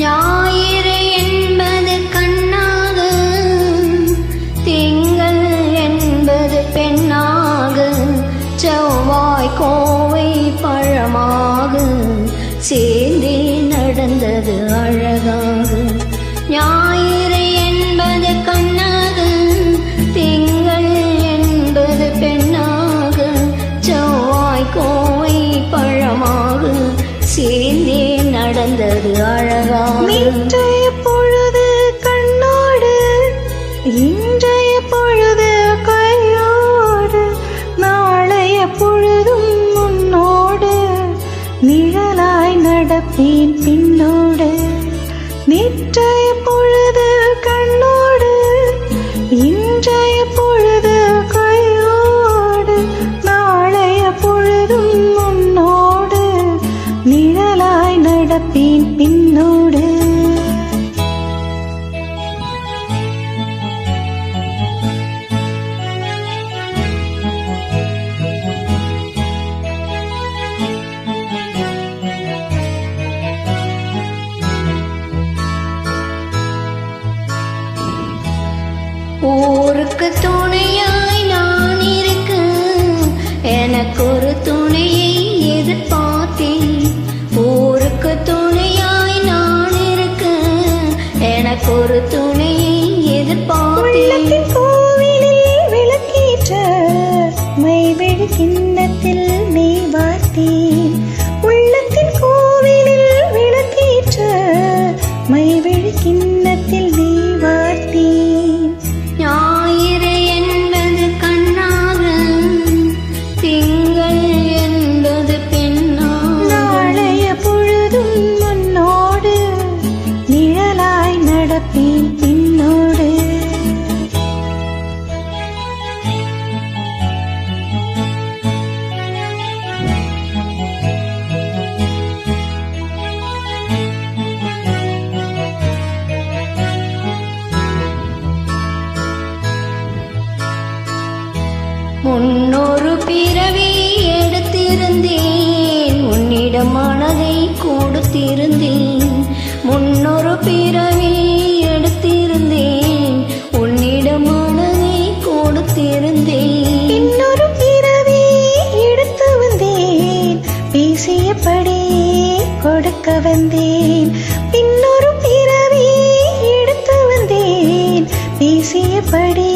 ஞாயிறு என்பது கண்ணாக, திங்கள் என்பது பெண்ணாக, செவ்வாய் கோவை பழமாக, சேர்ந்தே நடந்தது அழகாக. ஞாயிறு என்பது கண்ணாக, திங்கள் என்பது பெண்ணாக, செவ்வாய் கோவை பழமாக, சேர்ந்தே நடந்தது அழகாக. இன்றைய பொழுது கண்ணோடு, இன்றைய பொழுது கையோடு, நாளைய பொழுதும் முன்னோடு, நிழலாய் நடப்பேன் பின்னோடு. நேற்றைய பொழுது கண்ணோடு, இன்றைய பொழுது கையோடு, நாளைய பொழுதும் முன்னோடு, நிழலாய் நடப்பேன் பின்னோடு. ஊருக்கு துணையாய் நான் இருக்க, எனக்கு ஒரு துணையை எதிர்பார்த்தேன். ஊருக்கு துணையாய் நான் இருக்க, எனக்கு ஒரு துணையை எதிர்பார்த்தேன். கோவிலில் விளக்கேற்ற மைவெளி கிண்ணத்தில் நெய் வார்த்தேன். உள்ளத்தின் கோவிலில் விளக்கேற்ற மைவெளி கிண்ணத்தில் நெய் வார்த்தேன். ஞாயிறு என்பது கண்ணாக, திங்கள் என்பது பெண்ணாக, நாளைய பொழுதும் முன்னோடு, நிழலாய் நடப்பேன் பின்னோடு. முன்னொரு பிறவி எடுத்திருந்தேன், உன்னிடம் மனதை கொடுத்திருந்தேன். முன்னொரு பிறவி எடுத்திருந்தேன், உன்னிடம் மனதை கொடுத்திருந்தேன். இன்னொரு பிறவி எடுத்து வந்தேன், பேசியபடி கொடுக்க வந்தேன். இன்னொரு பிறவி எடுத்து வந்தேன், பேசியபடி